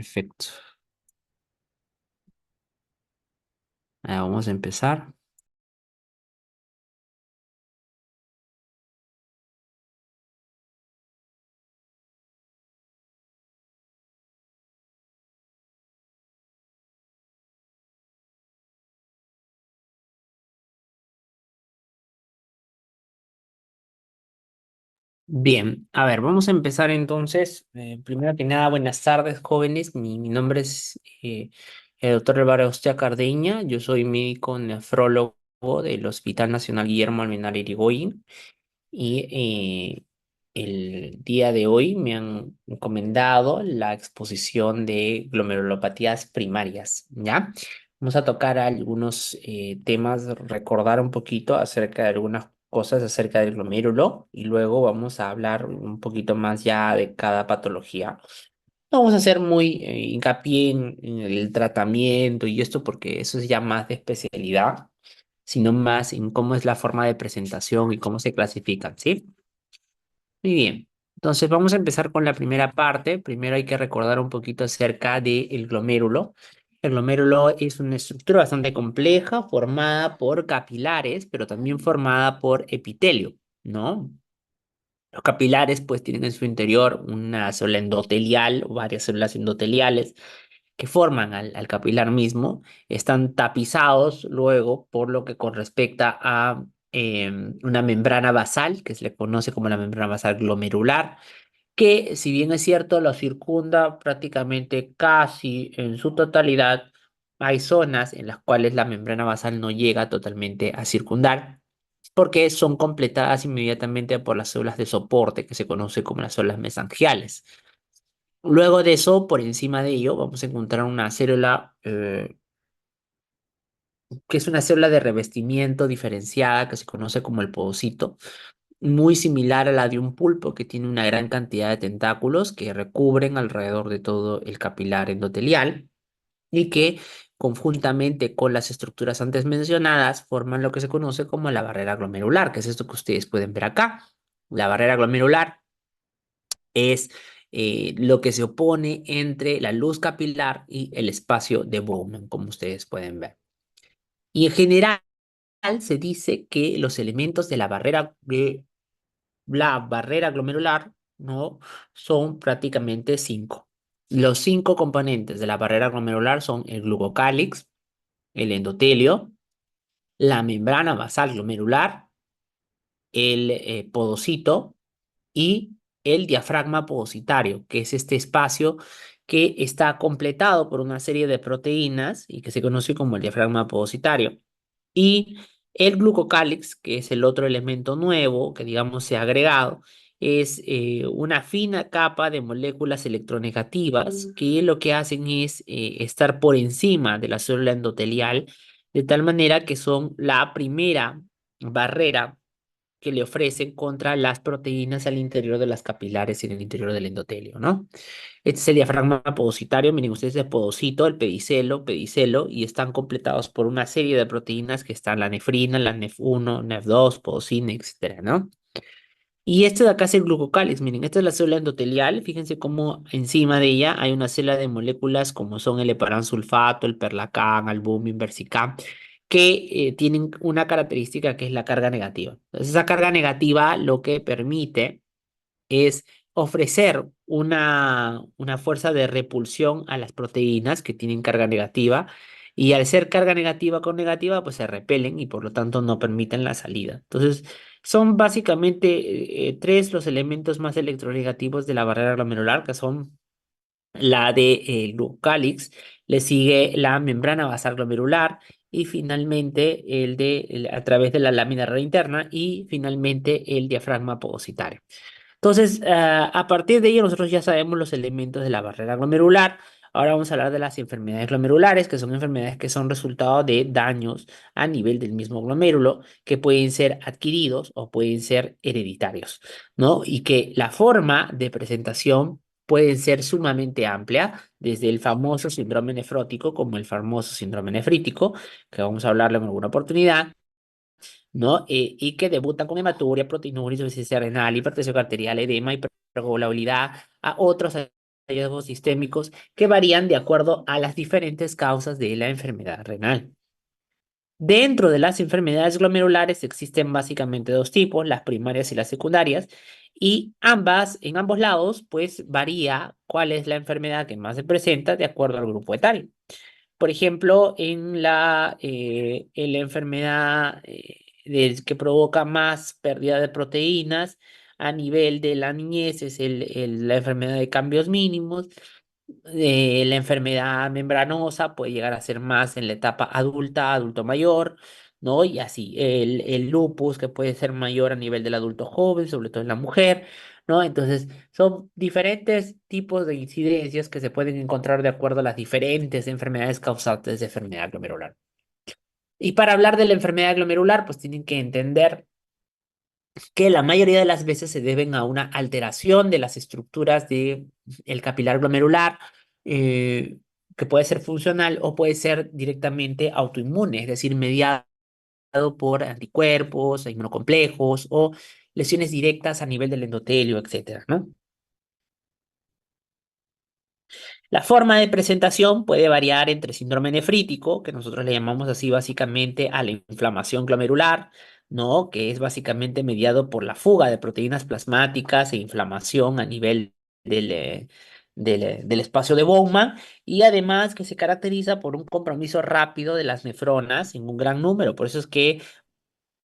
Perfecto. Vamos a empezar. Bien, a ver, vamos a empezar entonces. Primero que nada, buenas tardes, jóvenes. Mi nombre es el doctor Álvaro Ostia Cardeña. Yo soy médico nefrólogo del Hospital Nacional Guillermo Almenara Irigoyen. Y el día de hoy me han encomendado la exposición de glomerulopatías primarias, ¿ya? Vamos a tocar algunos temas, recordar un poquito acerca de algunas cosas acerca del glomérulo y luego vamos a hablar un poquito más ya de cada patología. No vamos a hacer muy hincapié en el tratamiento y esto porque eso es ya más de especialidad, sino más en cómo es la forma de presentación y cómo se clasifican, ¿sí? Muy bien. Entonces vamos a empezar con la primera parte. Primero hay que recordar un poquito acerca del glomérulo. El glomérulo es una estructura bastante compleja formada por capilares, pero también formada por epitelio, ¿no? Los capilares pues tienen en su interior una célula endotelial o varias células endoteliales que forman al capilar mismo. Están tapizados luego por lo que con respecta a una membrana basal, que se le conoce como la membrana basal glomerular, que si bien es cierto, lo circunda prácticamente casi en su totalidad. Hay zonas en las cuales la membrana basal no llega totalmente a circundar, porque son completadas inmediatamente por las células de soporte, que se conoce como las células mesangiales. Luego de eso, por encima de ello, vamos a encontrar una célula que es una célula de revestimiento diferenciada, que se conoce como el podocito, muy similar a la de un pulpo, que tiene una gran cantidad de tentáculos que recubren alrededor de todo el capilar endotelial y que conjuntamente con las estructuras antes mencionadas forman lo que se conoce como la barrera glomerular, que es esto que ustedes pueden ver acá. La barrera glomerular es lo que se opone entre la luz capilar y el espacio de Bowman, como ustedes pueden ver. Y en general se dice que los elementos de la barrera glomerular, ¿no? Son prácticamente cinco. Los cinco componentes de la barrera glomerular son el glucocálix, el endotelio, la membrana basal glomerular, el podocito y el diafragma podocitario, que es este espacio que está completado por una serie de proteínas y que se conoce como el diafragma podocitario. Y el glucocálix, que es el otro elemento nuevo que digamos se ha agregado, es una fina capa de moléculas electronegativas que lo que hacen es estar por encima de la célula endotelial, de tal manera que son la primera barrera que le ofrecen contra las proteínas al interior de las capilares y en el interior del endotelio, ¿no? Este es el diafragma podocitario, miren ustedes el podocito, el pedicelo, y están completados por una serie de proteínas que están la nefrina, la nef1, nef2, podocina, etcétera, ¿no? Y este de acá es el glucocálix, miren, esta es la célula endotelial, fíjense cómo encima de ella hay una célula de moléculas como son el heparansulfato, el perlacán, albumin, versicam, que tienen una característica que es la carga negativa. Entonces, esa carga negativa lo que permite es ofrecer una fuerza de repulsión a las proteínas que tienen carga negativa, y al ser carga negativa con negativa, pues se repelen y por lo tanto no permiten la salida. Entonces, son básicamente tres los elementos más electronegativos de la barrera glomerular, que son la de glucálix, le sigue la membrana basal glomerular y finalmente a través de la lámina red interna y finalmente el diafragma podocitario. Entonces, a partir de ello, nosotros ya sabemos los elementos de la barrera glomerular. Ahora vamos a hablar de las enfermedades glomerulares, que son enfermedades que son resultado de daños a nivel del mismo glomérulo, que pueden ser adquiridos o pueden ser hereditarios, ¿no? Y que la forma de presentación puede ser sumamente amplia, desde el famoso síndrome nefrótico como el famoso síndrome nefrítico, que vamos a hablarlo en alguna oportunidad, ¿no? Y que debutan con hematuria, proteinuria, insuficiencia renal, hipertensión arterial, edema, hipercoagulabilidad, a otros hallazgos sistémicos que varían de acuerdo a las diferentes causas de la enfermedad renal. Dentro de las enfermedades glomerulares existen básicamente dos tipos, las primarias y las secundarias, y en ambos lados, pues varía cuál es la enfermedad que más se presenta de acuerdo al grupo etario. Por ejemplo, en la enfermedad que provoca más pérdida de proteínas a nivel de la niñez es la enfermedad de cambios mínimos. La enfermedad membranosa puede llegar a ser más en la etapa adulta, adulto mayor, ¿no? Y así, el lupus que puede ser mayor a nivel del adulto joven, sobre todo en la mujer, ¿no? Entonces, son diferentes tipos de incidencias que se pueden encontrar de acuerdo a las diferentes enfermedades causantes de enfermedad glomerular. Y para hablar de la enfermedad glomerular, pues tienen que entender que la mayoría de las veces se deben a una alteración de las estructuras del capilar glomerular, eh, que puede ser funcional o puede ser directamente autoinmune, es decir, mediado por anticuerpos, inmunocomplejos o lesiones directas a nivel del endotelio, etcétera, ¿no? La forma de presentación puede variar entre síndrome nefrítico, que nosotros le llamamos así básicamente a la inflamación glomerular, ¿no? Que es básicamente mediado por la fuga de proteínas plasmáticas e inflamación a nivel del espacio de Bowman, y además que se caracteriza por un compromiso rápido de las nefronas en un gran número. Por eso es que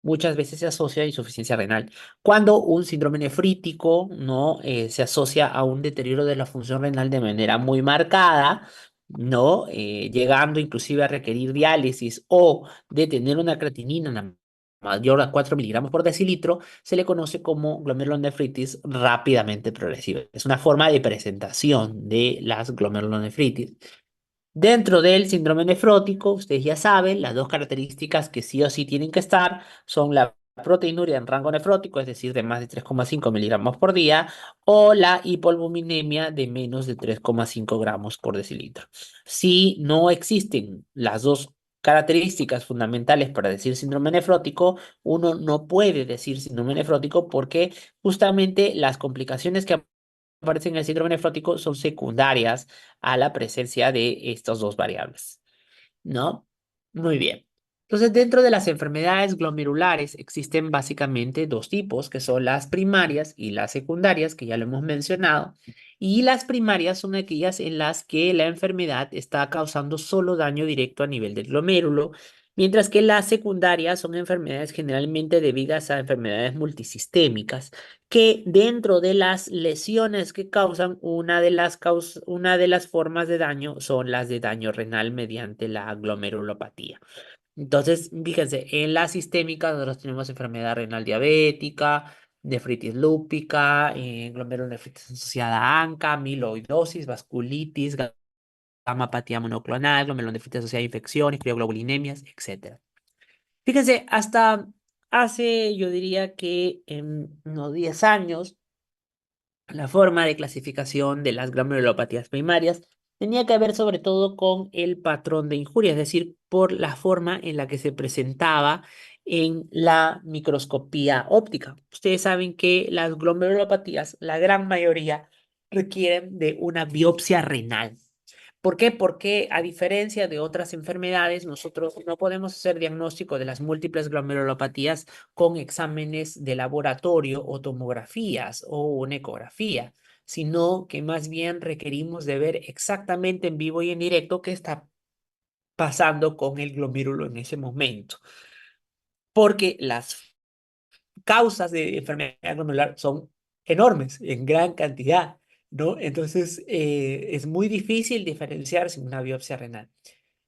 muchas veces se asocia a insuficiencia renal. Cuando un síndrome nefrítico no se asocia a un deterioro de la función renal de manera muy marcada, no llegando inclusive a requerir diálisis o de tener una creatinina mayor a 4 miligramos por decilitro, se le conoce como glomerulonefritis rápidamente progresiva. Es una forma de presentación de las glomerulonefritis. Dentro del síndrome nefrótico, ustedes ya saben, las dos características que sí o sí tienen que estar son la proteinuria en rango nefrótico, es decir, de más de 3,5 miligramos por día, o la hipoalbuminemia de menos de 3,5 gramos por decilitro. Si no existen las dos características fundamentales para decir síndrome nefrótico, uno no puede decir síndrome nefrótico porque justamente las complicaciones que aparecen en el síndrome nefrótico son secundarias a la presencia de estas dos variables, ¿no? Muy bien. Entonces, dentro de las enfermedades glomerulares existen básicamente dos tipos, que son las primarias y las secundarias, que ya lo hemos mencionado. Y las primarias son aquellas en las que la enfermedad está causando solo daño directo a nivel del glomérulo, mientras que las secundarias son enfermedades generalmente debidas a enfermedades multisistémicas, que dentro de las lesiones que causan, una de las formas de daño son las de daño renal mediante la glomerulopatía. Entonces, fíjense, en la sistémica nosotros tenemos enfermedad renal diabética, nefritis lúpica, glomerulonefritis asociada a ANCA, amiloidosis, vasculitis, gamapatía monoclonal, glomerulonefritis asociada a infecciones, crioglobulinemias, etcétera. Fíjense, hasta hace, yo diría que en unos 10 años, la forma de clasificación de las granulopatías primarias tenía que ver sobre todo con el patrón de injuria, es decir, por la forma en la que se presentaba en la microscopía óptica. Ustedes saben que las glomerulopatías, la gran mayoría, requieren de una biopsia renal. ¿Por qué? Porque a diferencia de otras enfermedades, nosotros no podemos hacer diagnóstico de las múltiples glomerulopatías con exámenes de laboratorio o tomografías o una ecografía, sino que más bien requerimos de ver exactamente en vivo y en directo qué está pasando con el glomérulo en ese momento. Porque las causas de enfermedad glomerular son enormes, en gran cantidad, ¿no? Entonces, es muy difícil diferenciar sin una biopsia renal.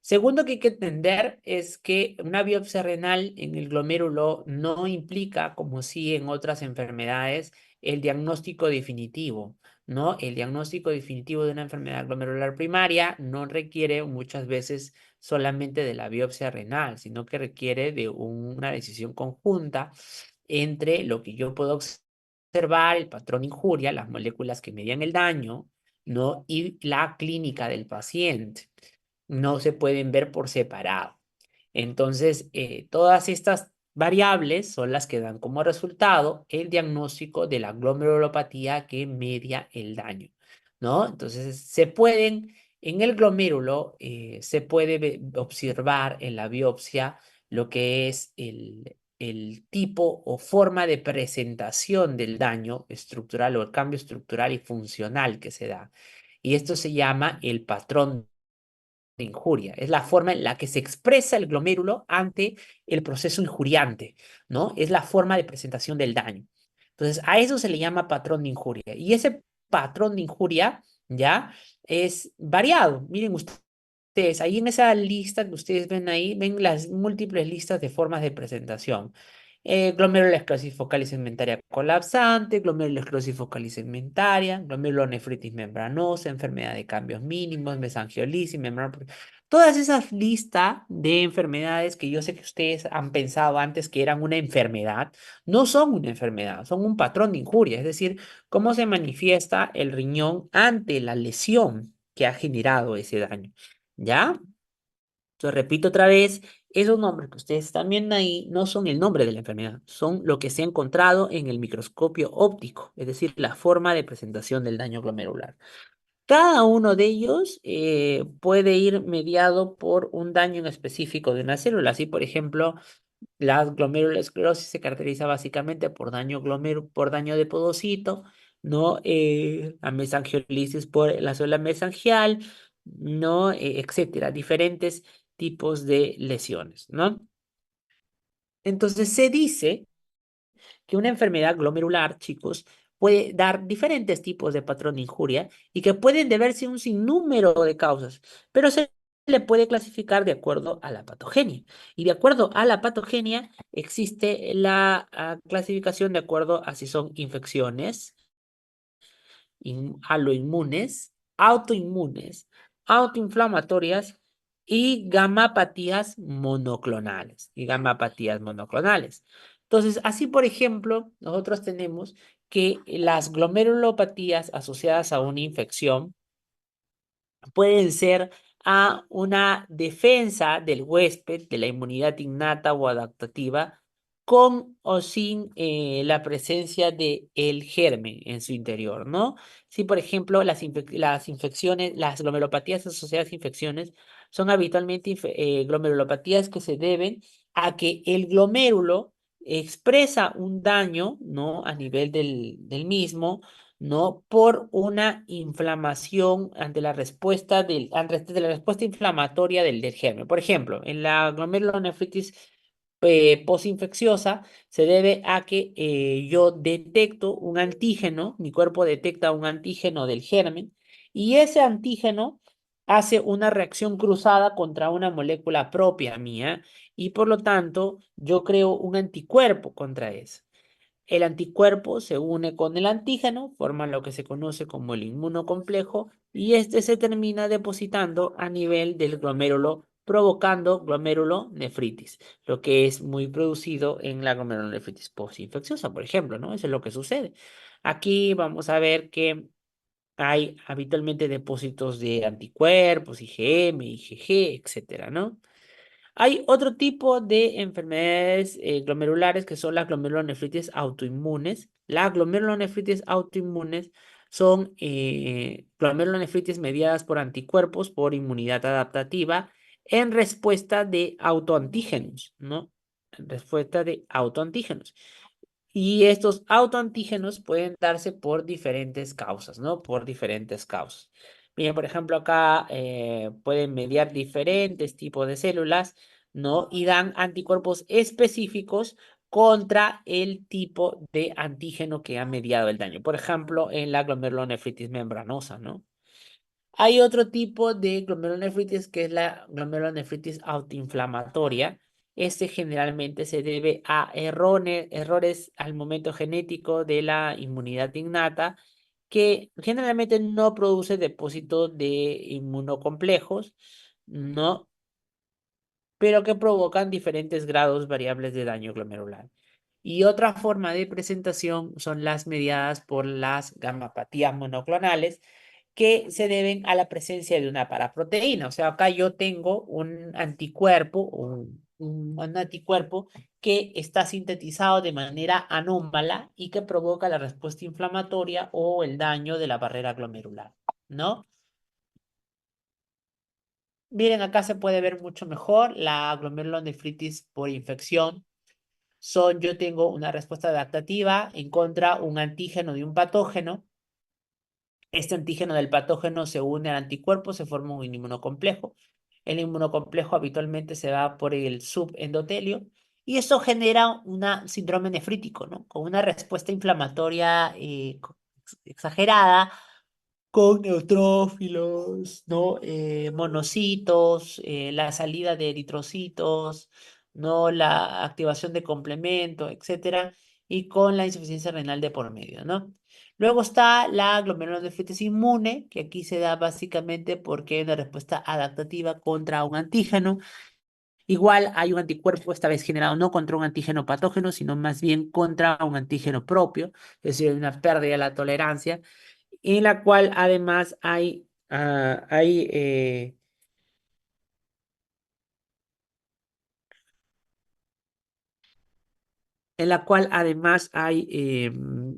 Segundo que hay que entender es que una biopsia renal en el glomérulo no implica, como sí en otras enfermedades, el diagnóstico definitivo, ¿no? El diagnóstico definitivo de una enfermedad glomerular primaria no requiere muchas veces solamente de la biopsia renal, sino que requiere de una decisión conjunta entre lo que yo puedo observar, el patrón injuria, las moléculas que median el daño, ¿no? Y la clínica del paciente. No se pueden ver por separado. Entonces, todas estas variables son las que dan como resultado el diagnóstico de la glomerulopatía que media el daño. ¿no? Entonces, en el glomérulo, se puede observar en la biopsia lo que es el tipo o forma de presentación del daño estructural o el cambio estructural y funcional que se da. Y esto se llama el patrón de injuria. Es la forma en la que se expresa el glomérulo ante el proceso injuriante, ¿no? Es la forma de presentación del daño. Entonces, a eso se le llama patrón de injuria. Y ese patrón de injuria, ¿ya? Es variado. Miren ustedes, ahí en esa lista que ustedes ven ahí, ven las múltiples listas de formas de presentación. Glomerulosclerosis focal y segmentaria colapsante, glomerulosclerosis focal y segmentaria, glomerulonefritis membranosa, enfermedad de cambios mínimos, mesangiolisis, membrana. Todas esas listas de enfermedades que yo sé que ustedes han pensado antes que eran una enfermedad, no son una enfermedad, son un patrón de injuria, es decir, cómo se manifiesta el riñón ante la lesión que ha generado ese daño. ¿Ya? Entonces, repito otra vez, esos nombres que ustedes están viendo ahí no son el nombre de la enfermedad, son lo que se ha encontrado en el microscopio óptico, es decir, la forma de presentación del daño glomerular. Cada uno de ellos puede ir mediado por un daño en específico de una célula. Así, por ejemplo, la glomerulosclerosis se caracteriza básicamente por daño de podocito, ¿no? La mesangiolisis por la célula mesangial, ¿no? Etcétera, diferentes tipos de lesiones, ¿no? Entonces se dice que una enfermedad glomerular, chicos, puede dar diferentes tipos de patrón de injuria y que pueden deberse a un sinnúmero de causas, pero se le puede clasificar de acuerdo a la patogenia. Y de acuerdo a la patogenia existe la clasificación de acuerdo a si son infecciones, aloinmunes, autoinmunes, autoinflamatorias y gamapatías monoclonales. Entonces, así por ejemplo, nosotros tenemos que las glomerulopatías asociadas a una infección pueden ser a una defensa del huésped de la inmunidad innata o adaptativa con o sin la presencia de el germen en su interior, ¿no? Si, por ejemplo, las infecciones, las glomerulopatías asociadas a infecciones son habitualmente glomerulopatías que se deben a que el glomérulo expresa un daño, ¿no? A nivel del mismo, ¿no? Por una inflamación ante la respuesta inflamatoria del germen. Por ejemplo, en la glomerulonefritis posinfecciosa se debe a que yo detecto un antígeno, mi cuerpo detecta un antígeno del germen y ese antígeno hace una reacción cruzada contra una molécula propia mía y por lo tanto yo creo un anticuerpo contra eso. El anticuerpo se une con el antígeno, forma lo que se conoce como el inmunocomplejo y este se termina depositando a nivel del glomérulo, provocando glomerulonefritis, lo que es muy producido en la glomerulonefritis postinfecciosa, por ejemplo, ¿no? Eso es lo que sucede. Aquí vamos a ver que hay habitualmente depósitos de anticuerpos, IgM, IgG, etcétera, ¿no? Hay otro tipo de enfermedades glomerulares que son las glomerulonefritis autoinmunes. Las glomerulonefritis autoinmunes son glomerulonefritis mediadas por anticuerpos por inmunidad adaptativa en respuesta de autoantígenos, ¿no? En respuesta de autoantígenos. Y estos autoantígenos pueden darse por diferentes causas, ¿no? Por diferentes causas. Bien, por ejemplo, acá pueden mediar diferentes tipos de células, ¿no? Y dan anticuerpos específicos contra el tipo de antígeno que ha mediado el daño. Por ejemplo, en la glomerulonefritis membranosa, ¿no? Hay otro tipo de glomerulonefritis que es la glomerulonefritis autoinflamatoria. Este generalmente se debe a errores al momento genético de la inmunidad innata que generalmente no produce depósito de inmunocomplejos, ¿no? Pero que provocan diferentes grados variables de daño glomerular. Y otra forma de presentación son las mediadas por las gamapatías monoclonales, que se deben a la presencia de una paraproteína. O sea, acá yo tengo un anticuerpo, un anticuerpo que está sintetizado de manera anómala y que provoca la respuesta inflamatoria o el daño de la barrera glomerular. ¿no? Miren, acá se puede ver mucho mejor la glomerulonefritis por infección. Yo tengo una respuesta adaptativa en contra un antígeno de un patógeno. Este antígeno del patógeno se une al anticuerpo, se forma un inmunocomplejo. El inmunocomplejo habitualmente se va por el subendotelio y eso genera un síndrome nefrítico, ¿no? Con una respuesta inflamatoria exagerada, con neutrófilos, ¿no? Monocitos, la salida de eritrocitos, ¿no? La activación de complemento, etcétera, y con la insuficiencia renal de por medio, ¿no? Luego está la glomerulonefritis inmune, que aquí se da básicamente porque hay una respuesta adaptativa contra un antígeno. Igual hay un anticuerpo, esta vez generado no contra un antígeno patógeno, sino más bien contra un antígeno propio, es decir, hay una pérdida de la tolerancia en la cual además hay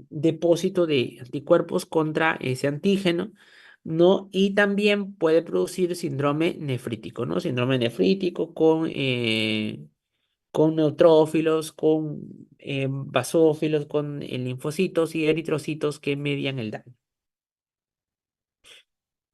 depósito de anticuerpos contra ese antígeno, ¿no? Y también puede producir síndrome nefrítico, ¿no? Síndrome nefrítico con neutrófilos, con basófilos, con linfocitos y eritrocitos que median el daño.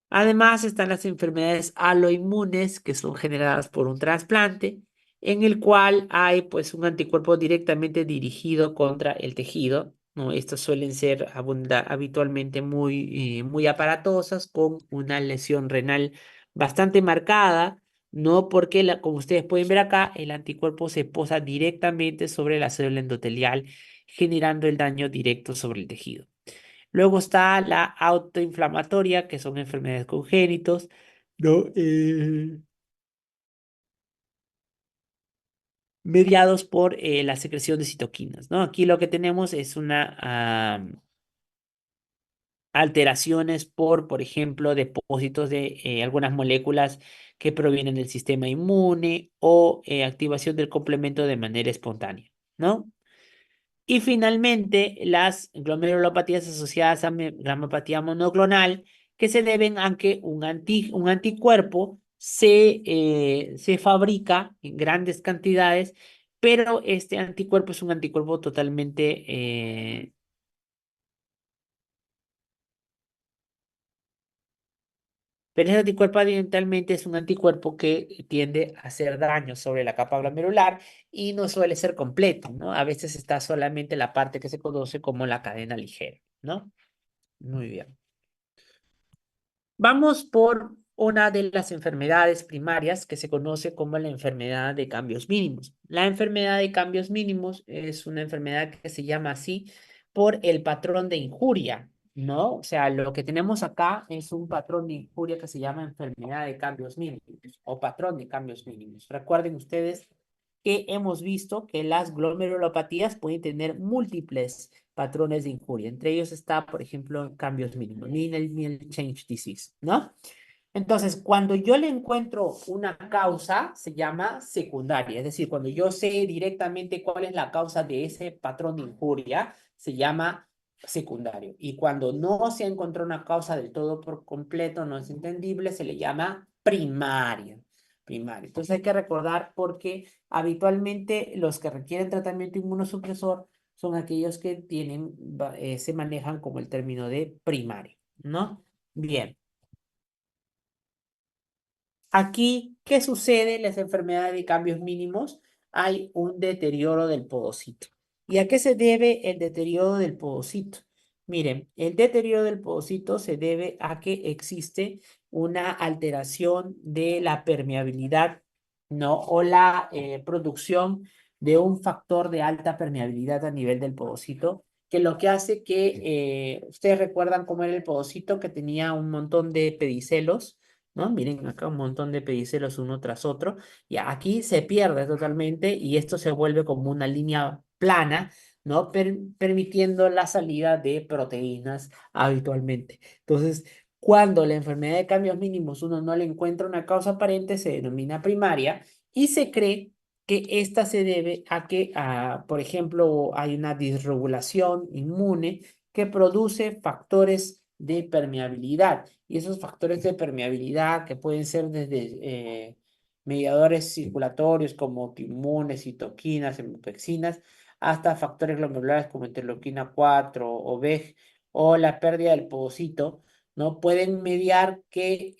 Además están las enfermedades aloinmunes que son generadas por un trasplante, en el cual hay pues un anticuerpo directamente dirigido contra el tejido, ¿no? Estos suelen ser habitualmente muy aparatosas, con una lesión renal bastante marcada, ¿no? Porque como ustedes pueden ver acá, el anticuerpo se posa directamente sobre la célula endotelial, generando el daño directo sobre el tejido. Luego está la autoinflamatoria, que son enfermedades congénitos, ¿no? Mediados por la secreción de citoquinas, ¿no? Aquí lo que tenemos es una alteraciones por ejemplo, depósitos de algunas moléculas que provienen del sistema inmune o activación del complemento de manera espontánea, ¿no? Y finalmente, las glomerulopatías asociadas a gramopatía monoclonal, que se deben a que un anticuerpo se fabrica en grandes cantidades, pero este anticuerpo es un anticuerpo pero ese anticuerpo ambientalmente es un anticuerpo que tiende a hacer daño sobre la capa glomerular y no suele ser completo, ¿no? A veces está solamente la parte que se conoce como la cadena ligera, ¿no? Muy bien. Vamos por una de las enfermedades primarias que se conoce como la enfermedad de cambios mínimos. La enfermedad de cambios mínimos es una enfermedad que se llama así por el patrón de injuria, ¿no? O sea, lo que tenemos acá es un patrón de injuria que se llama enfermedad de cambios mínimos o patrón de cambios mínimos. Recuerden ustedes que hemos visto que las glomerulopatías pueden tener múltiples patrones de injuria. Entre ellos está, por ejemplo, cambios mínimos, minimal change disease, ¿no? Entonces, cuando yo le encuentro una causa, se llama secundaria. Es decir, cuando yo sé directamente cuál es la causa de ese patrón de injuria, se llama secundario. Y cuando no se encontró una causa del todo por completo, no es entendible, se le llama primaria. Primaria. Entonces hay que recordar porque habitualmente los que requieren tratamiento inmunosupresor son aquellos que se manejan como el término de primario, ¿no? Bien. Aquí, ¿qué sucede en las enfermedades de cambios mínimos? Hay un deterioro del podocito. ¿Y a qué se debe el deterioro del podocito? Miren, el deterioro del podocito se debe a que existe una alteración de la permeabilidad, ¿no? O la producción de un factor de alta permeabilidad a nivel del podocito, que lo que hace que, ustedes recuerdan cómo era el podocito, que tenía un montón de pedicelos, ¿no? Miren acá un montón de pedicelos uno tras otro. Y aquí se pierde totalmente y esto se vuelve como una línea plana, ¿no? Permitiendo la salida de proteínas habitualmente. Entonces, cuando la enfermedad de cambios mínimos uno no le encuentra una causa aparente, se denomina primaria y se cree que esta se debe a que, por ejemplo, hay una disregulación inmune que produce factores de permeabilidad. Y esos factores de permeabilidad que pueden ser desde mediadores circulatorios como timones, citoquinas, hemopexinas, hasta factores glomerulares como interleuquina 4 o VEG o la pérdida del podocito, ¿no? Pueden mediar que,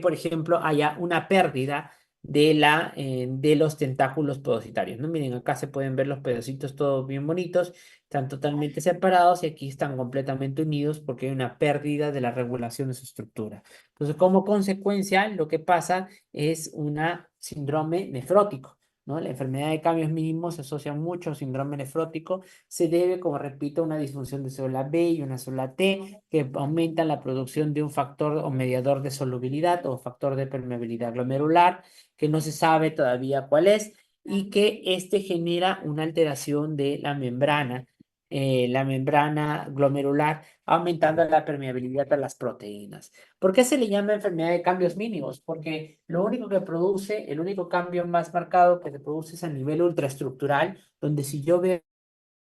por ejemplo, haya una pérdida de los tentáculos podocitarios, ¿no? Miren, acá se pueden ver los pedacitos todos bien bonitos, están totalmente separados y aquí están completamente unidos porque hay una pérdida de la regulación de su estructura. Entonces, como consecuencia, lo que pasa es una síndrome nefrótico, ¿no? La enfermedad de cambios mínimos se asocia mucho al síndrome nefrótico, se debe, como repito, a una disfunción de célula B y una célula T que aumentan la producción de un factor o mediador de solubilidad o factor de permeabilidad glomerular, que no se sabe todavía cuál es, y que este genera una alteración de la membrana glomerular, aumentando la permeabilidad a las proteínas. ¿Por qué se le llama enfermedad de cambios mínimos? Porque lo único que produce, el único cambio más marcado que se produce es a nivel ultraestructural, donde si yo veo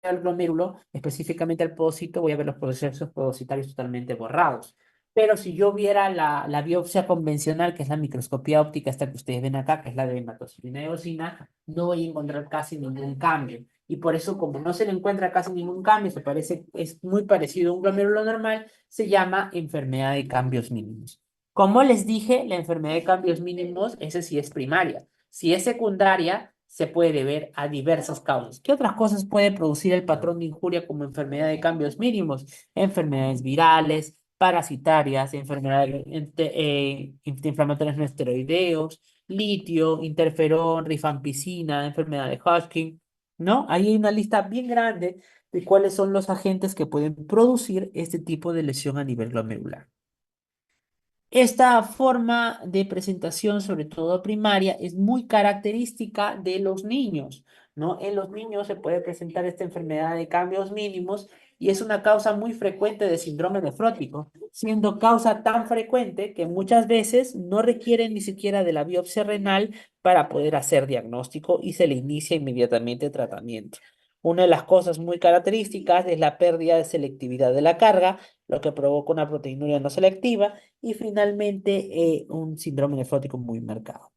al glomérulo, específicamente al podocito, voy a ver los procesos podocitarios totalmente borrados. Pero si yo viera la biopsia convencional, que es la microscopía óptica, esta que ustedes ven acá, que es la de hematocilina y eosina, no voy a encontrar casi ningún cambio. Y por eso, como no se le encuentra casi ningún cambio, se parece, es muy parecido a un glomérulo normal, se llama enfermedad de cambios mínimos. Como les dije, la enfermedad de cambios mínimos, esa sí es primaria. Si es secundaria, se puede deber a diversas causas. ¿Qué otras cosas puede producir el patrón de injuria como enfermedad de cambios mínimos? Enfermedades virales, parasitarias, enfermedades inflamatorias no esteroideos, litio, interferón, rifampicina, enfermedad de Hodgkin, ¿no? Ahí hay una lista bien grande de cuáles son los agentes que pueden producir este tipo de lesión a nivel glomerular. Esta forma de presentación, sobre todo primaria, es muy característica de los niños, ¿no? En los niños se puede presentar esta enfermedad de cambios mínimos y es una causa muy frecuente de síndrome nefrótico, siendo causa tan frecuente que muchas veces no requiere ni siquiera de la biopsia renal para poder hacer diagnóstico y se le inicia inmediatamente tratamiento. Una de las cosas muy características es la pérdida de selectividad de la carga, lo que provoca una proteinuria no selectiva y finalmente un síndrome nefrótico muy marcado.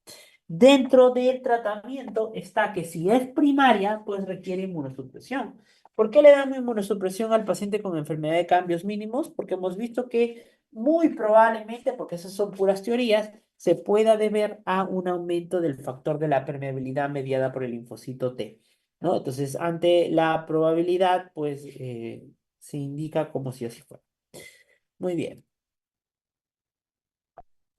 Dentro del tratamiento está que si es primaria, pues requiere inmunosupresión. ¿Por qué le damos inmunosupresión al paciente con enfermedad de cambios mínimos? Porque hemos visto que muy probablemente, porque esas son puras teorías, se pueda deber a un aumento del factor de la permeabilidad mediada por el linfocito T, ¿no? Entonces, ante la probabilidad, pues se indica como si así fuera. Muy bien.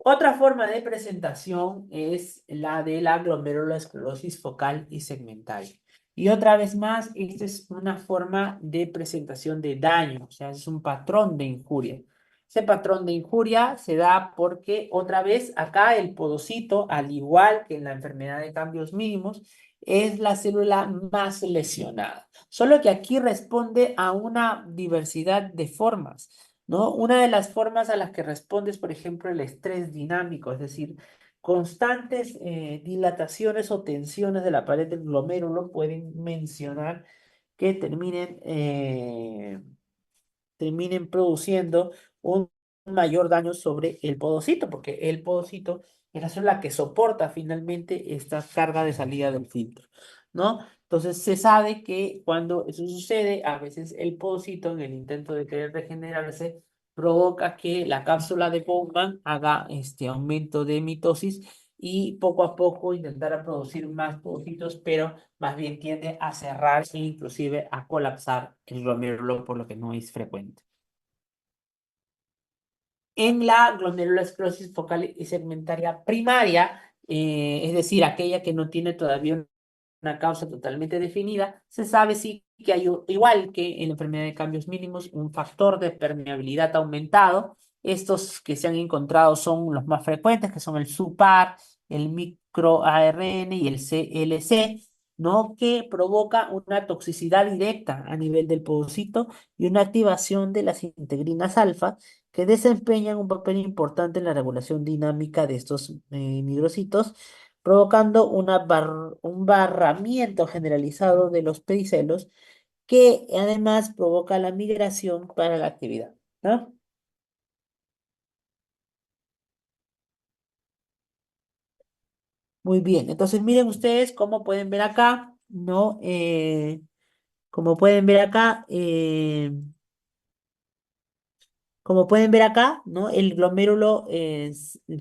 Otra forma de presentación es la de la glomerulosclerosis focal y segmentaria. Y otra vez más, esta es una forma de presentación de daño, o sea, es un patrón de injuria. Ese patrón de injuria se da porque, otra vez, acá el podocito, al igual que en la enfermedad de cambios mínimos, es la célula más lesionada. Solo que aquí responde a una diversidad de formas. ¿No? Una de las formas a las que responde es, por ejemplo, el estrés dinámico, es decir, constantes dilataciones o tensiones de la pared del glomérulo pueden mencionar que terminen produciendo un mayor daño sobre el podocito, porque el podocito es la célula que soporta finalmente esta carga de salida del filtro, ¿no? Entonces se sabe que cuando eso sucede, a veces el podocito en el intento de querer regenerarse provoca que la cápsula de Bowman haga este aumento de mitosis y poco a poco intentar producir más podocitos, pero más bien tiende a cerrarse e inclusive a colapsar el glomérulo, por lo que no es frecuente. En la glomerulosclerosis focal y segmentaria primaria, es decir, aquella que no tiene todavía una causa totalmente definida, se sabe sí que hay, igual que en la enfermedad de cambios mínimos, un factor de permeabilidad aumentado. Estos que se han encontrado son los más frecuentes, que son el SUPAR, el microARN y el CLC, ¿no? Que provoca una toxicidad directa a nivel del podocito y una activación de las integrinas alfa que desempeñan un papel importante en la regulación dinámica de estos microcitos, provocando un barramiento generalizado de los pedicelos que además provoca la migración para la actividad, ¿no? Muy bien, entonces miren ustedes cómo pueden ver acá, ¿no? Como pueden ver acá, como pueden ver acá, ¿no? El glomérulo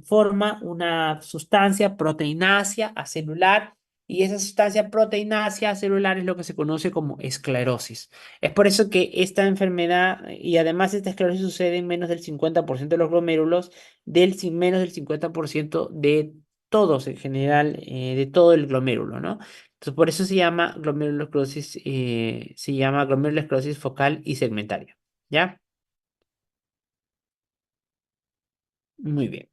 forma una sustancia proteinácea acelular y esa sustancia proteinácea acelular es lo que se conoce como esclerosis. Es por eso que esta enfermedad y además esta esclerosis sucede en menos del 50% de los glomérulos, menos del 50% de todos en general, de todo el glomérulo, ¿no? Entonces por eso se llama glomerulosclerosis focal y segmentaria, ¿ya? Muy bien.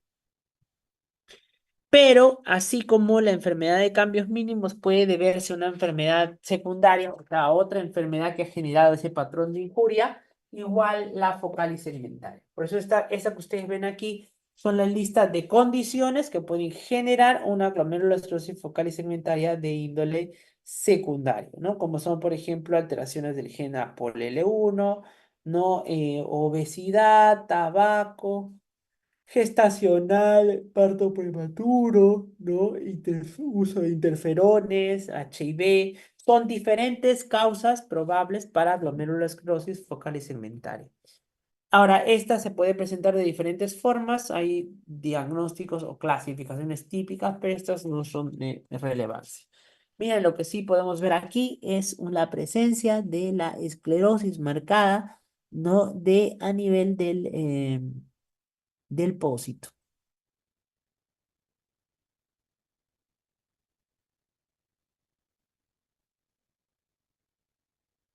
Pero así como la enfermedad de cambios mínimos puede deberse a una enfermedad secundaria, o sea, a otra enfermedad que ha generado ese patrón de injuria, igual la focal y segmentaria. Por eso esta que ustedes ven aquí son las listas de condiciones que pueden generar una glomerulosclerosis focal y segmentaria de índole secundario, ¿no? Como son, por ejemplo, alteraciones del gen ApoL1, ¿no? Obesidad, tabaco, gestacional, parto prematuro, ¿no? Uso de interferones, HIV, son diferentes causas probables para glomerulosclerosis focal y segmentaria. Ahora, esta se puede presentar de diferentes formas, hay diagnósticos o clasificaciones típicas, pero estas no son de relevancia. Miren, lo que sí podemos ver aquí es la presencia de la esclerosis marcada, ¿no? A nivel del pósito.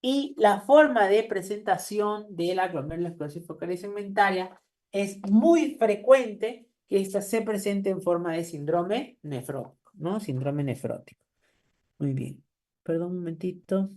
Y la forma de presentación de la glomerulosclerosis focal y segmentaria es muy frecuente que esta se presente en forma de síndrome nefrótico, ¿no? Síndrome nefrótico. Muy bien. Perdón un momentito.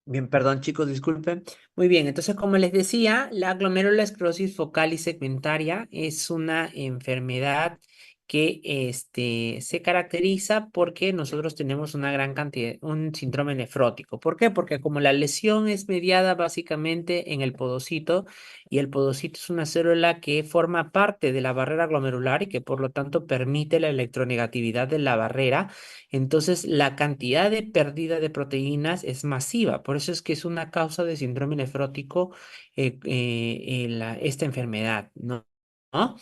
Bien, perdón chicos, disculpen. Muy bien, entonces como les decía, la glomerulosclerosis focal y segmentaria es una enfermedad que se caracteriza porque nosotros tenemos una gran cantidad, un síndrome nefrótico. ¿Por qué? Porque como la lesión es mediada básicamente en el podocito y el podocito es una célula que forma parte de la barrera glomerular y que por lo tanto permite la electronegatividad de la barrera, entonces, la cantidad de pérdida de proteínas es masiva. Por eso es que es una causa de síndrome nefrótico esta enfermedad, ¿no? ¿No?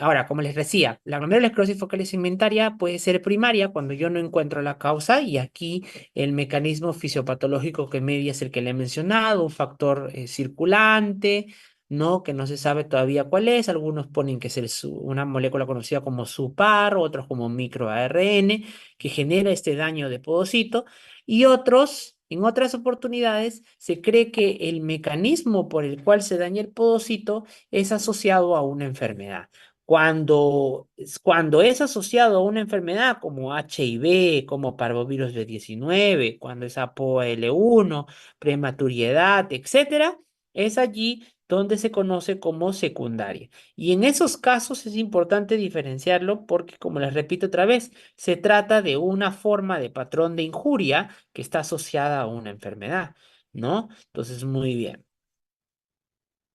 Ahora, como les decía, la glomerulosclerosis focal y segmentaria puede ser primaria cuando yo no encuentro la causa y aquí el mecanismo fisiopatológico que media es el que le he mencionado, un factor circulante, ¿no? Que no se sabe todavía cuál es. Algunos ponen que es una molécula conocida como SUPAR, otros como microARN que genera este daño de podocito y otros, en otras oportunidades, se cree que el mecanismo por el cual se daña el podocito es asociado a una enfermedad. Cuando es asociado a una enfermedad como HIV, como parvovirus B19, cuando es APOL1, prematuridad, etcétera, es allí donde se conoce como secundaria. Y en esos casos es importante diferenciarlo porque, como les repito otra vez, se trata de una forma de patrón de injuria que está asociada a una enfermedad, ¿no? Entonces, muy bien.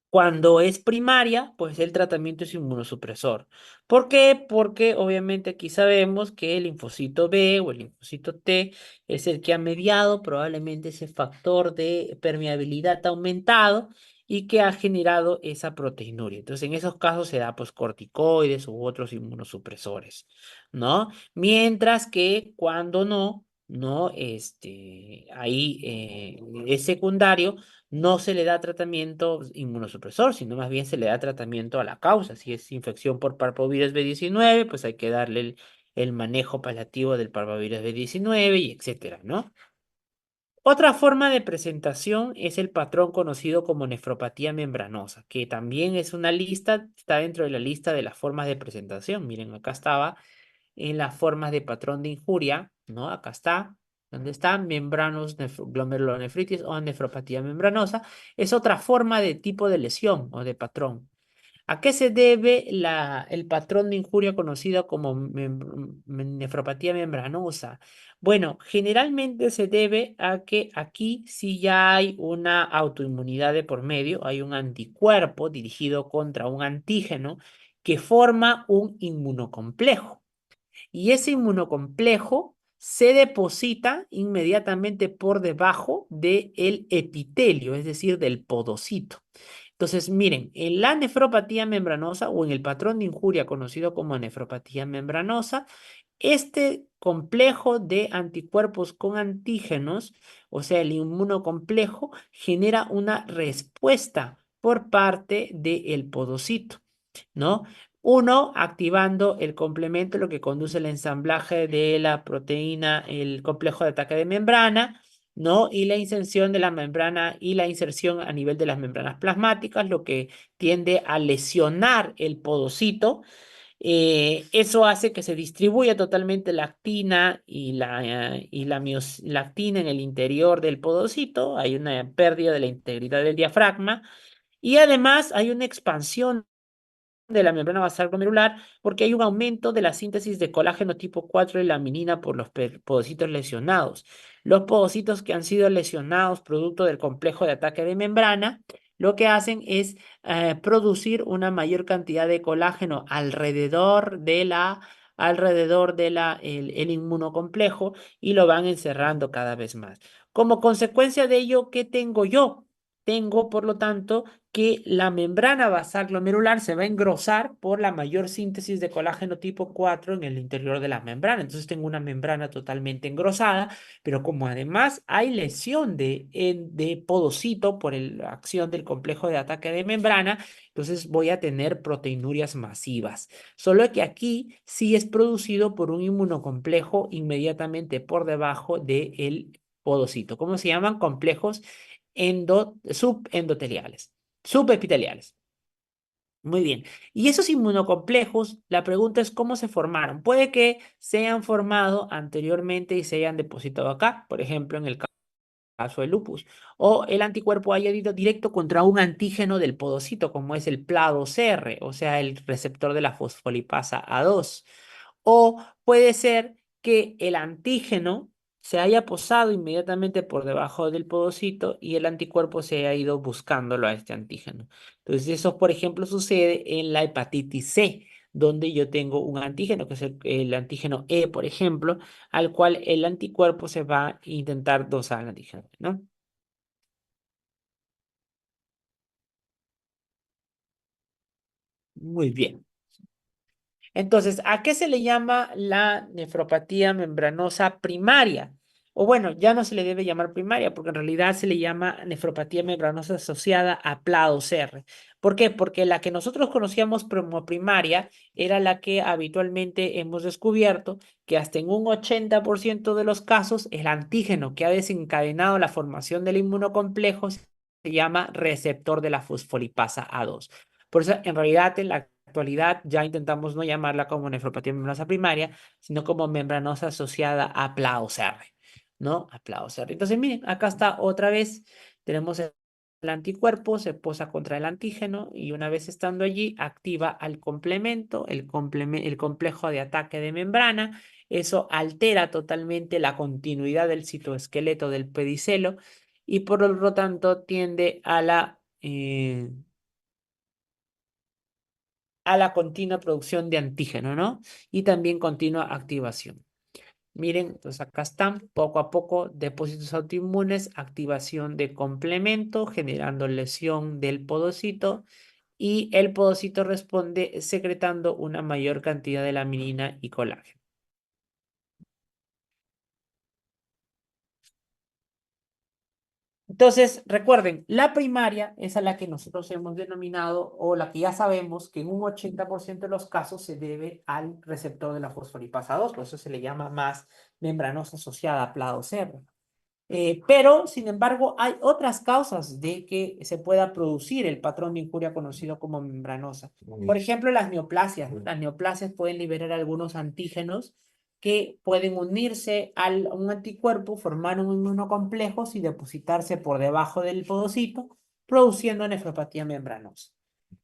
Cuando es primaria, pues el tratamiento es inmunosupresor. ¿Por qué? Porque obviamente aquí sabemos que el linfocito B o el linfocito T es el que ha mediado probablemente ese factor de permeabilidad aumentado y que ha generado esa proteinuria. Entonces, en esos casos se da pues corticoides u otros inmunosupresores, ¿no? Mientras que cuando no, ahí es secundario, no se le da tratamiento inmunosupresor, sino más bien se le da tratamiento a la causa. Si es infección por parvovirus B19, pues hay que darle el manejo paliativo del parvovirus B19 y etcétera, ¿no? Otra forma de presentación es el patrón conocido como nefropatía membranosa, que también es una lista, está dentro de la lista de las formas de presentación. Miren, acá estaba en las formas de patrón de injuria, ¿no? Acá está, donde está membranos glomerulonefritis o nefropatía membranosa. Es otra forma de tipo de lesión o de patrón. ¿A qué se debe el patrón de injuria conocido como nefropatía membranosa? Bueno, generalmente se debe a que aquí sí ya hay una autoinmunidad de por medio, hay un anticuerpo dirigido contra un antígeno que forma un inmunocomplejo. Y ese inmunocomplejo se deposita inmediatamente por debajo del epitelio, es decir, del podocito. Entonces, miren, en la nefropatía membranosa o en el patrón de injuria conocido como nefropatía membranosa, este complejo de anticuerpos con antígenos, o sea, el inmunocomplejo, genera una respuesta por parte del podocito, ¿no? Uno, activando el complemento, lo que conduce al ensamblaje de la proteína, el complejo de ataque de membrana, ¿no? Y la inserción de la membrana y la inserción a nivel de las membranas plasmáticas, lo que tiende a lesionar el podocito. Eso hace que se distribuya totalmente la actina y la lactina en el interior del podocito. Hay una pérdida de la integridad del diafragma y además hay una expansión de la membrana basal glomerular porque hay un aumento de la síntesis de colágeno tipo 4 y laminina por los podocitos lesionados. Los podocitos que han sido lesionados producto del complejo de ataque de membrana, lo que hacen es producir una mayor cantidad de colágeno el inmunocomplejo y lo van encerrando cada vez más. Como consecuencia de ello, ¿qué tengo yo? Tengo, por lo tanto, que la membrana basal glomerular se va a engrosar por la mayor síntesis de colágeno tipo 4 en el interior de la membrana. Entonces tengo una membrana totalmente engrosada, pero como además hay lesión de podocito por la acción del complejo de ataque de membrana, entonces voy a tener proteinurias masivas. Solo que aquí sí es producido por un inmunocomplejo inmediatamente por debajo del podocito. ¿Cómo se llaman? Complejos subendoteliales, subepiteliales. Muy bien. Y esos inmunocomplejos, la pregunta es cómo se formaron. Puede que se hayan formado anteriormente y se hayan depositado acá, por ejemplo, en el caso del lupus. O el anticuerpo haya ido directo contra un antígeno del podocito, como es el PLA2R, o sea, el receptor de la fosfolipasa A2. O puede ser que el antígeno se haya posado inmediatamente por debajo del podocito y el anticuerpo se haya ido buscándolo a este antígeno. Entonces, eso, por ejemplo, sucede en la hepatitis C, donde yo tengo un antígeno, que es el antígeno E, por ejemplo, al cual el anticuerpo se va a intentar dosar al antígeno, ¿no? Muy bien. Entonces, ¿a qué se le llama la nefropatía membranosa primaria? O bueno, ya no se le debe llamar primaria, porque en realidad se le llama nefropatía membranosa asociada a PLA2R. ¿Por qué? Porque la que nosotros conocíamos como primaria era la que habitualmente hemos descubierto que hasta en un 80% de los casos el antígeno que ha desencadenado la formación del inmunocomplejo se llama receptor de la fosfolipasa A2. Por eso, en realidad, en la actualidad ya intentamos no llamarla como nefropatía membranosa primaria, sino como membranosa asociada a PLA-OCR, ¿no? A PLA-OCR. Entonces, miren, acá está otra vez, tenemos el anticuerpo, se posa contra el antígeno y una vez estando allí, activa al complemento, el complejo de ataque de membrana. Eso altera totalmente la continuidad del citoesqueleto del pedicelo y por lo tanto tiende a la continua producción de antígeno, ¿no? Y también continua activación. Miren, entonces acá están, poco a poco, depósitos autoinmunes, activación de complemento, generando lesión del podocito, y el podocito responde secretando una mayor cantidad de laminina y colágeno. Entonces, recuerden, la primaria es a la que nosotros hemos denominado o la que ya sabemos que en un 80% de los casos se debe al receptor de la fosfolipasa 2, por eso se le llama más membranosa asociada a PLA2R. Pero, sin embargo, hay otras causas de que se pueda producir el patrón de injuria conocido como membranosa. Por ejemplo, las neoplasias. Las neoplasias pueden liberar algunos antígenos que pueden unirse a un anticuerpo, formar un inmunocomplejo y depositarse por debajo del podocito, produciendo nefropatía membranosa.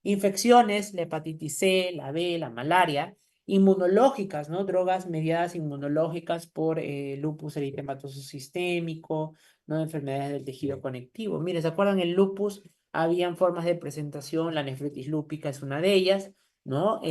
Infecciones, la hepatitis C, la B, la malaria, inmunológicas, ¿no? Drogas mediadas inmunológicas por lupus eritematoso sistémico, ¿no? Enfermedades del tejido conectivo. Mire, ¿se acuerdan el lupus? Habían formas de presentación, la nefritis lúpica es una de ellas, ¿no?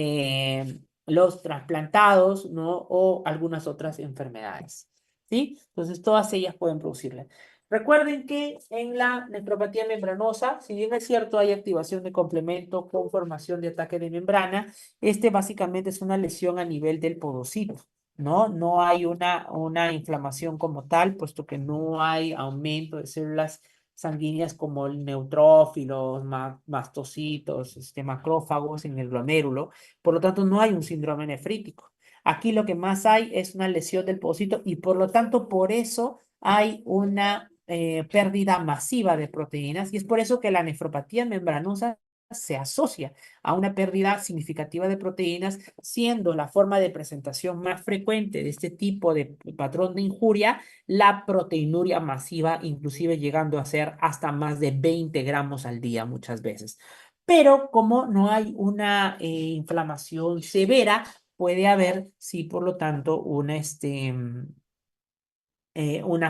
Los trasplantados, ¿no? O algunas otras enfermedades, ¿sí? Entonces, todas ellas pueden producirla. Recuerden que en la nefropatía membranosa, si bien es cierto, hay activación de complemento con formación de ataque de membrana, este básicamente es una lesión a nivel del podocito, ¿no? No hay una inflamación como tal, puesto que no hay aumento de células sanguíneas como el neutrófilos, mastocitos, macrófagos en el glomérulo. Por lo tanto, no hay un síndrome nefrítico. Aquí lo que más hay es una lesión del pocito y por lo tanto, por eso hay una pérdida masiva de proteínas y es por eso que la nefropatía membranosa se asocia a una pérdida significativa de proteínas, siendo la forma de presentación más frecuente de este tipo de patrón de injuria la proteinuria masiva, inclusive llegando a ser hasta más de 20 gramos al día muchas veces. Pero como no hay una inflamación severa, puede haber, sí, por lo tanto, una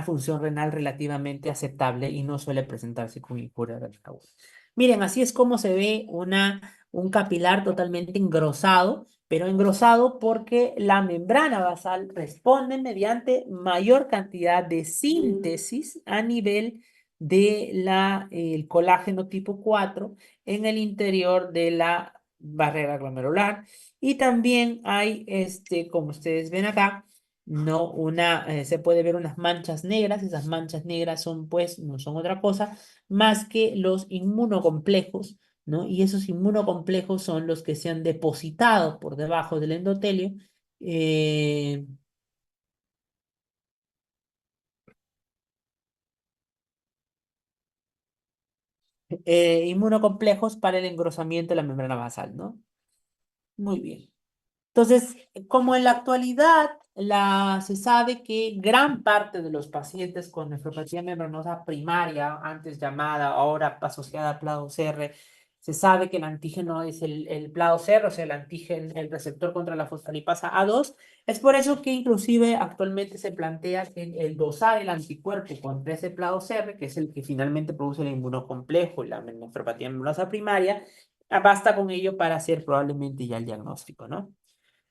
función renal relativamente aceptable y no suele presentarse con injuria renal aguda. Miren, así es como se ve un capilar totalmente engrosado, pero engrosado porque la membrana basal responde mediante mayor cantidad de síntesis a nivel el colágeno tipo 4 en el interior de la barrera glomerular. Y también hay, como ustedes ven acá, no se puede ver unas manchas negras. Esas manchas negras son, pues, no son otra cosa más que los inmunocomplejos, ¿no? Y esos inmunocomplejos son los que se han depositado por debajo del endotelio, eh, inmunocomplejos para el engrosamiento de la membrana basal, ¿no? Muy bien. Entonces, como en la actualidad se sabe que gran parte de los pacientes con nefropatía membranosa primaria, antes llamada, ahora asociada a PLA2R, se sabe que el antígeno es el PLA2R, o sea, el antígeno, el receptor contra la fosfolipasa A2. Es por eso que inclusive actualmente se plantea que el dosar el anticuerpo contra ese PLA2R, que es el que finalmente produce el inmunocomplejo y la nefropatía membranosa primaria, basta con ello para hacer probablemente ya el diagnóstico, ¿no?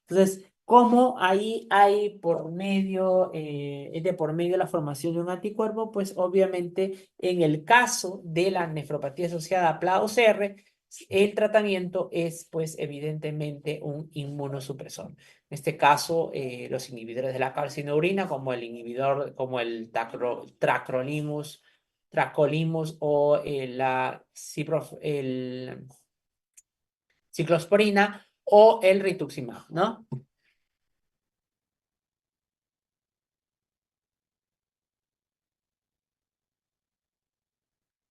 Entonces, ¿cómo ahí hay por medio, de por medio la formación de un anticuerpo? Pues obviamente en el caso de la nefropatía asociada a PLA2R, el tratamiento es pues evidentemente un inmunosupresor. En este caso, los inhibidores de la calcineurin, como el inhibidor, como el tracolimus o el ciclosporina o el rituximab, ¿no?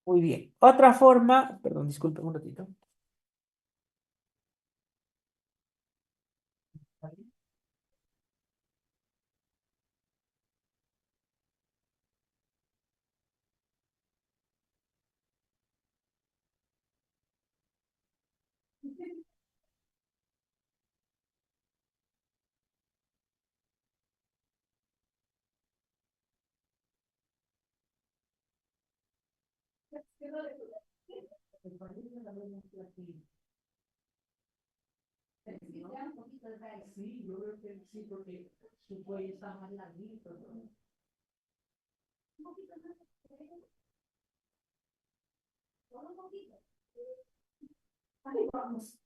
Muy bien. Otra forma, perdón, disculpen un ratito. Sí, yo creo que sí, porque su cuello está más larguito, ¿no? Ahí vamos.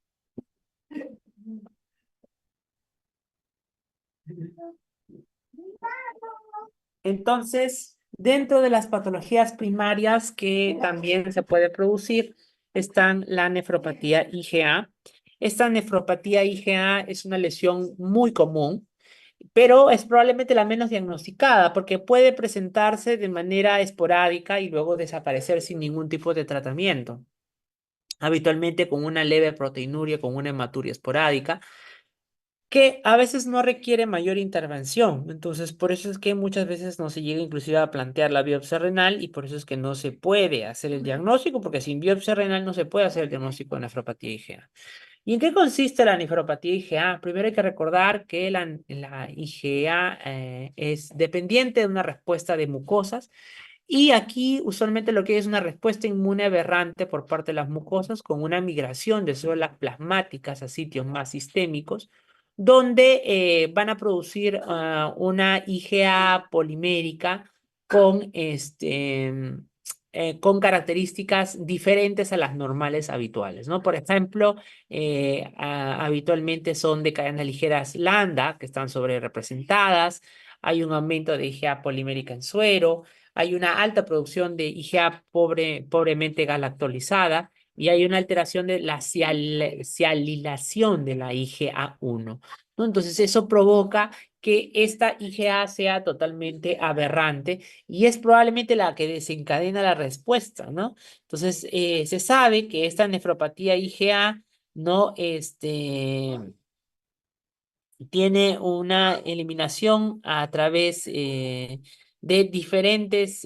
Entonces, dentro de las patologías primarias que también se puede producir están la nefropatía IgA. Esta nefropatía IgA es una lesión muy común, pero es probablemente la menos diagnosticada porque puede presentarse de manera esporádica y luego desaparecer sin ningún tipo de tratamiento. Habitualmente con una leve proteinuria, con una hematuria esporádica que a veces no requiere mayor intervención. Entonces, por eso es que muchas veces no se llega inclusive a plantear la biopsia renal y por eso es que no se puede hacer el diagnóstico, porque sin biopsia renal no se puede hacer el diagnóstico de nefropatía IgA. ¿Y en qué consiste la nefropatía IgA? Primero hay que recordar que la IgA es dependiente de una respuesta de mucosas y aquí usualmente lo que es una respuesta inmune aberrante por parte de las mucosas con una migración de células plasmáticas a sitios más sistémicos, donde van a producir una IgA polimérica con, con características diferentes a las normales habituales, ¿no? Por ejemplo, habitualmente son de cadenas ligeras lambda, que están sobre representadas, hay un aumento de IgA polimérica en suero, hay una alta producción de IgA pobremente galactolizada y hay una alteración de la sialilación de la IgA1, ¿no? Entonces eso provoca que esta IgA sea totalmente aberrante y es probablemente la que desencadena la respuesta, ¿no? Entonces se sabe que esta nefropatía IgA no, tiene una eliminación a través de diferentes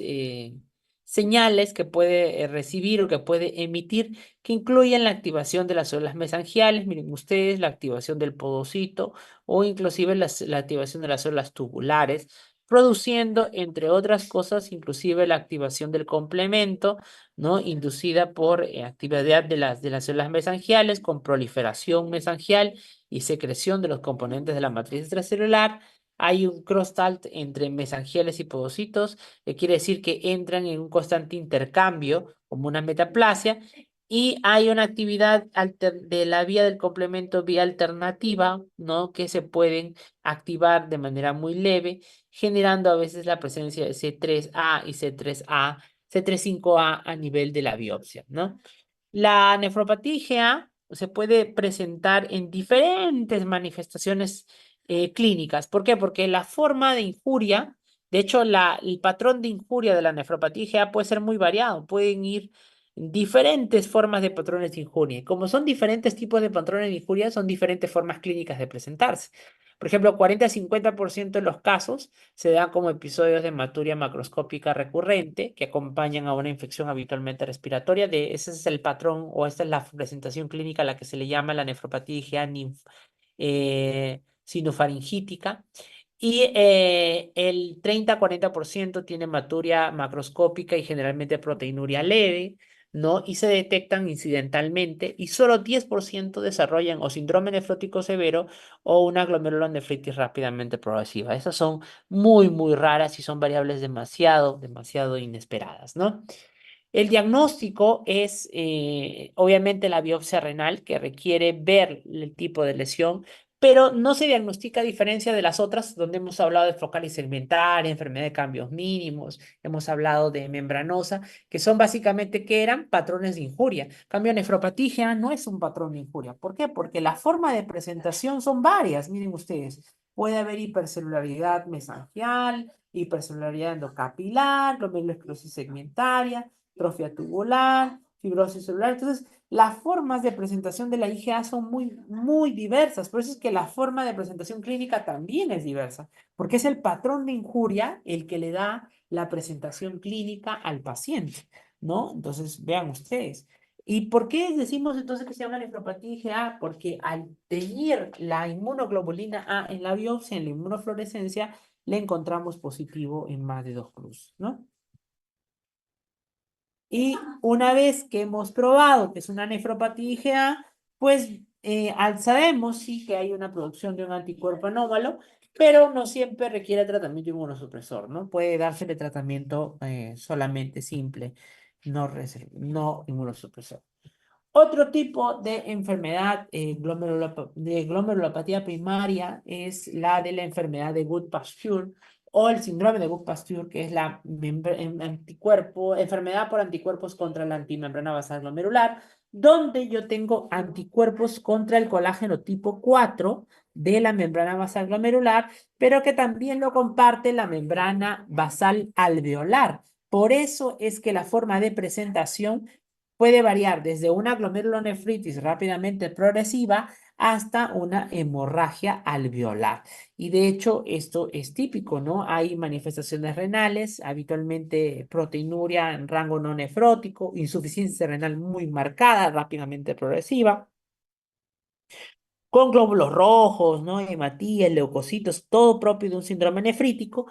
señales que puede recibir o que puede emitir, que incluyen la activación de las células mesangiales, miren ustedes, la activación del podocito o inclusive la activación de las células tubulares, produciendo, entre otras cosas, inclusive la activación del complemento, ¿no? Inducida por actividad de las células mesangiales con proliferación mesangial y secreción de los componentes de la matriz extracelular. Hay un crosstalk entre mesangieles y podocitos, que quiere decir que entran en un constante intercambio, como una metaplasia, y hay una actividad de la vía del complemento vía alternativa, ¿no? Que se pueden activar de manera muy leve, generando a veces la presencia de C3A y C3A, C35A a nivel de la biopsia, ¿no? La nefropatía IgA se puede presentar en diferentes manifestaciones clínicas. ¿Por qué? Porque la forma de injuria, de hecho, el patrón de injuria de la nefropatía IgA puede ser muy variado. Pueden ir diferentes formas de patrones de injuria. Como son diferentes tipos de patrones de injuria, son diferentes formas clínicas de presentarse. Por ejemplo, 40 a 50% de los casos se dan como episodios de hematuria macroscópica recurrente que acompañan a una infección habitualmente respiratoria. Ese es el patrón o esta es la presentación clínica a la que se le llama la nefropatía IgA sinofaringítica. Y el 30 a 40% tiene hematuria macroscópica y generalmente proteinuria leve, ¿no? Y se detectan incidentalmente y solo 10% desarrollan o síndrome nefrótico severo o una glomerulonefritis rápidamente progresiva. Esas son muy, muy raras y son variables demasiado, demasiado inesperadas, ¿no? El diagnóstico es obviamente la biopsia renal que requiere ver el tipo de lesión, pero no se diagnostica a diferencia de las otras donde hemos hablado de focal y segmentaria, enfermedad de cambios mínimos, hemos hablado de membranosa, que son básicamente que eran patrones de injuria. Cambio nefropatía no es un patrón de injuria. ¿Por qué? Porque la forma de presentación son varias, miren ustedes. Puede haber hipercelularidad mesangial, hipercelularidad endocapilar, glomerulosclerosis segmentaria, atrofia tubular, fibrosis celular. Entonces, las formas de presentación de la IgA son muy, muy diversas. Por eso es que la forma de presentación clínica también es diversa, porque es el patrón de injuria el que le da la presentación clínica al paciente, ¿no? Entonces, vean ustedes. ¿Y por qué decimos entonces que se llama nefropatía IgA? Porque al teñir la inmunoglobulina A en la biopsia, en la inmunofluorescencia, le encontramos positivo en más de 2 cruces, ¿no? Y una vez que hemos probado que es una nefropatía IgA, pues sabemos sí que hay una producción de un anticuerpo anómalo, pero no siempre requiere tratamiento inmunosupresor, ¿no? Puede dársele tratamiento solamente simple, no inmunosupresor. Otro tipo de enfermedad de glomerulopatía primaria es la de la enfermedad de Goodpasture o el síndrome de Goodpasture, que es la enfermedad por anticuerpos contra la antimembrana basal glomerular, donde yo tengo anticuerpos contra el colágeno tipo 4 de la membrana basal glomerular, pero que también lo comparte la membrana basal alveolar. Por eso es que la forma de presentación puede variar desde una glomerulonefritis rápidamente progresiva hasta una hemorragia alveolar. Y de hecho, esto es típico, ¿no? Hay manifestaciones renales, habitualmente proteinuria en rango no nefrótico, insuficiencia renal muy marcada, rápidamente progresiva, con glóbulos rojos, ¿no? Hematías, leucocitos, todo propio de un síndrome nefrítico.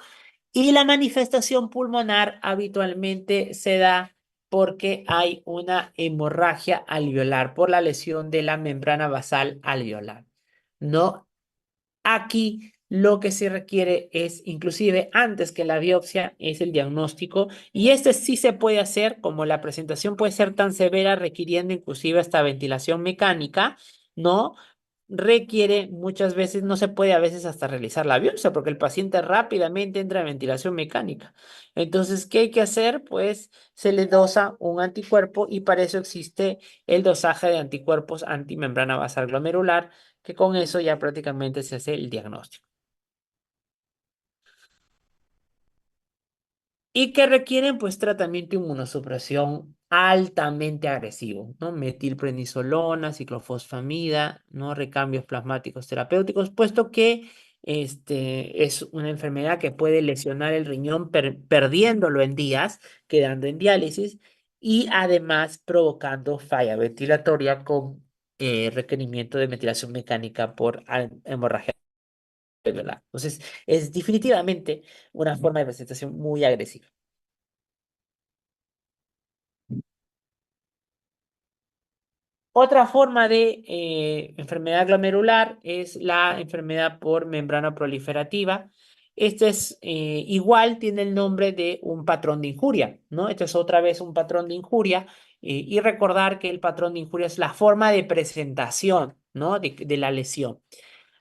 Y la manifestación pulmonar habitualmente se da porque hay una hemorragia alveolar por la lesión de la membrana basal alveolar. No, aquí lo que se requiere es, inclusive antes que la biopsia, es el diagnóstico y este sí se puede hacer, como la presentación puede ser tan severa, requiriendo inclusive hasta ventilación mecánica, ¿no? Requiere muchas veces, no se puede a veces hasta realizar la biopsia porque el paciente rápidamente entra en ventilación mecánica. Entonces, ¿qué hay que hacer? Pues se le dosa un anticuerpo y para eso existe el dosaje de anticuerpos antimembrana basal glomerular, que con eso ya prácticamente se hace el diagnóstico. Y que requieren pues tratamiento de inmunosupresión altamente agresivo, ¿no? Metilprednisolona, ciclofosfamida, ¿no? Recambios plasmáticos terapéuticos, puesto que es una enfermedad que puede lesionar el riñón perdiéndolo en días, quedando en diálisis y además provocando falla ventilatoria con requerimiento de ventilación mecánica por hemorragia alveolar. Entonces, es definitivamente una forma de presentación muy agresiva. Otra forma de enfermedad glomerular es la enfermedad por membrana proliferativa. Este es igual, tiene el nombre de un patrón de injuria, ¿no? Este es otra vez un patrón de injuria y recordar que el patrón de injuria es la forma de presentación, ¿no? De la lesión.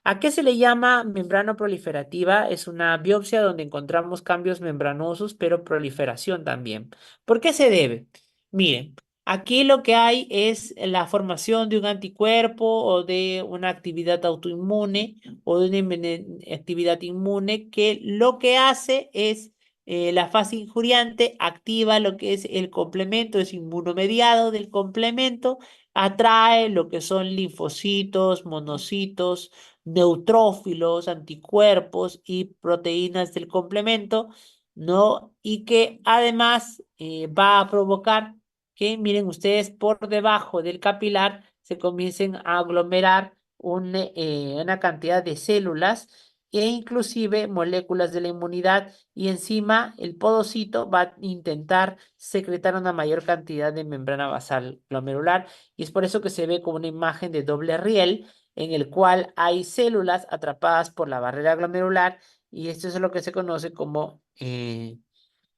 ¿A qué se le llama membrana proliferativa? Es una biopsia donde encontramos cambios membranosos, pero proliferación también. ¿Por qué se debe? Miren, aquí lo que hay es la formación de un anticuerpo o de una actividad autoinmune o de una actividad inmune que lo que hace es la fase injuriante activa lo que es el complemento, es inmunomediado del complemento, atrae lo que son linfocitos, monocitos, neutrófilos, anticuerpos y proteínas del complemento, ¿no? Y que además va a provocar que, miren ustedes, por debajo del capilar se comiencen a aglomerar una cantidad de células e inclusive moléculas de la inmunidad y encima el podocito va a intentar secretar una mayor cantidad de membrana basal glomerular y es por eso que se ve como una imagen de doble riel en el cual hay células atrapadas por la barrera glomerular y esto es lo que se conoce como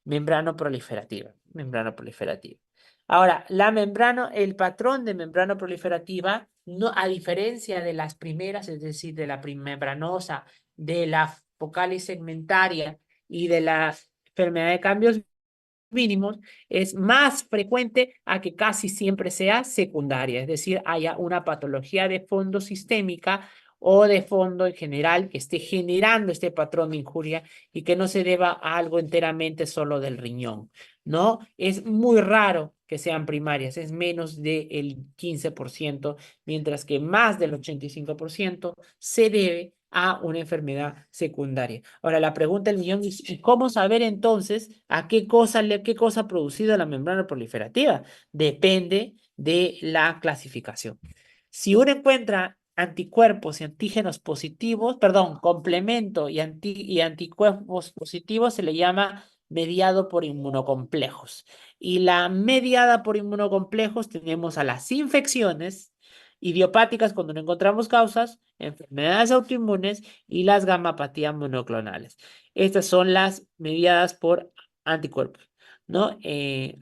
membrana proliferativa. Membrana proliferativa. Ahora, el patrón de membrana proliferativa, no, a diferencia de las primeras, es decir, de la membranosa, de la focal y segmentaria y de la enfermedad de cambios mínimos, es más frecuente a que casi siempre sea secundaria, es decir, haya una patología de fondo sistémica o de fondo en general que esté generando este patrón de injuria y que no se deba a algo enteramente solo del riñón, ¿no? Es muy raro que sean primarias, es menos del 15%, mientras que más del 85% se debe a una enfermedad secundaria. Ahora, la pregunta del millón es, ¿y cómo saber entonces a qué cosa ha producido la membrana proliferativa? Depende de la clasificación. Si uno encuentra anticuerpos y antígenos positivos, perdón, complemento y anticuerpos positivos, se le llama mediado por inmunocomplejos. Y la mediada por inmunocomplejos tenemos a las infecciones idiopáticas cuando no encontramos causas, enfermedades autoinmunes y las gamapatías monoclonales. Estas son las mediadas por anticuerpos, ¿no?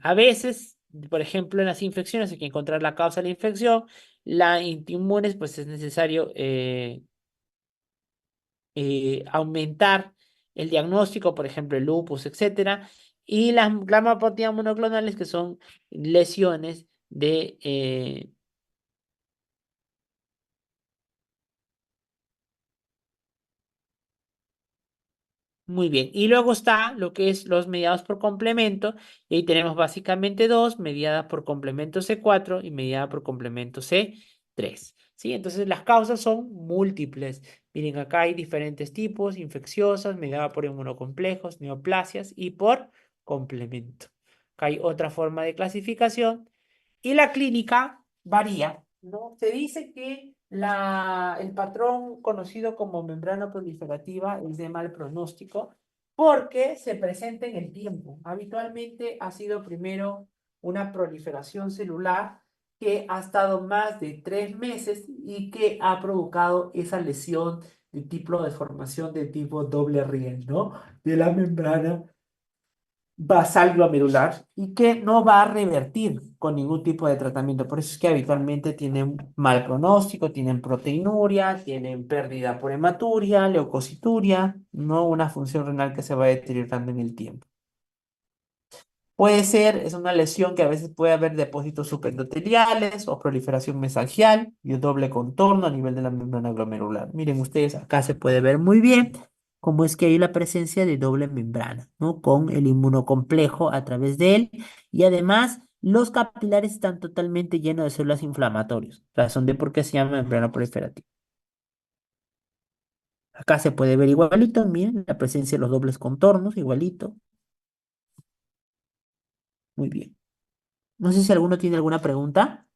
A veces, por ejemplo, en las infecciones hay que encontrar la causa de la infección, la antiinmunes, pues es necesario aumentar el diagnóstico, por ejemplo, el lupus, etcétera, y las gamapatías monoclonales, que son lesiones de muy bien, y luego está lo que es los mediados por complemento, y ahí tenemos básicamente dos, mediada por complemento C4 y mediada por complemento C3. ¿Sí? Entonces las causas son múltiples. Miren, acá hay diferentes tipos, infecciosas, mediada por inmunocomplejos, neoplasias y por complemento. Acá hay otra forma de clasificación y la clínica varía, ¿no? Se dice que el patrón conocido como membrana proliferativa es de mal pronóstico porque se presenta en el tiempo. Habitualmente ha sido primero una proliferación celular que ha estado más de 3 meses y que ha provocado esa lesión de tipo de formación de tipo doble riel, ¿no? De la membrana basal glomerular y que no va a revertir con ningún tipo de tratamiento. Por eso es que habitualmente tienen mal pronóstico, tienen proteinuria, tienen pérdida por hematuria, leucocituria, no una función renal que se va deteriorando en el tiempo. Puede ser, es una lesión que a veces puede haber depósitos subendoteliales o proliferación mesangial y un doble contorno a nivel de la membrana glomerular. Miren ustedes, acá se puede ver muy bien cómo es que hay la presencia de doble membrana, ¿no? Con el inmunocomplejo a través de él y además los capilares están totalmente llenos de células inflamatorias, razón de por qué se llama membrana proliferativa. Acá se puede ver igualito, miren, la presencia de los dobles contornos, igualito, muy bien. No sé si alguno tiene alguna pregunta.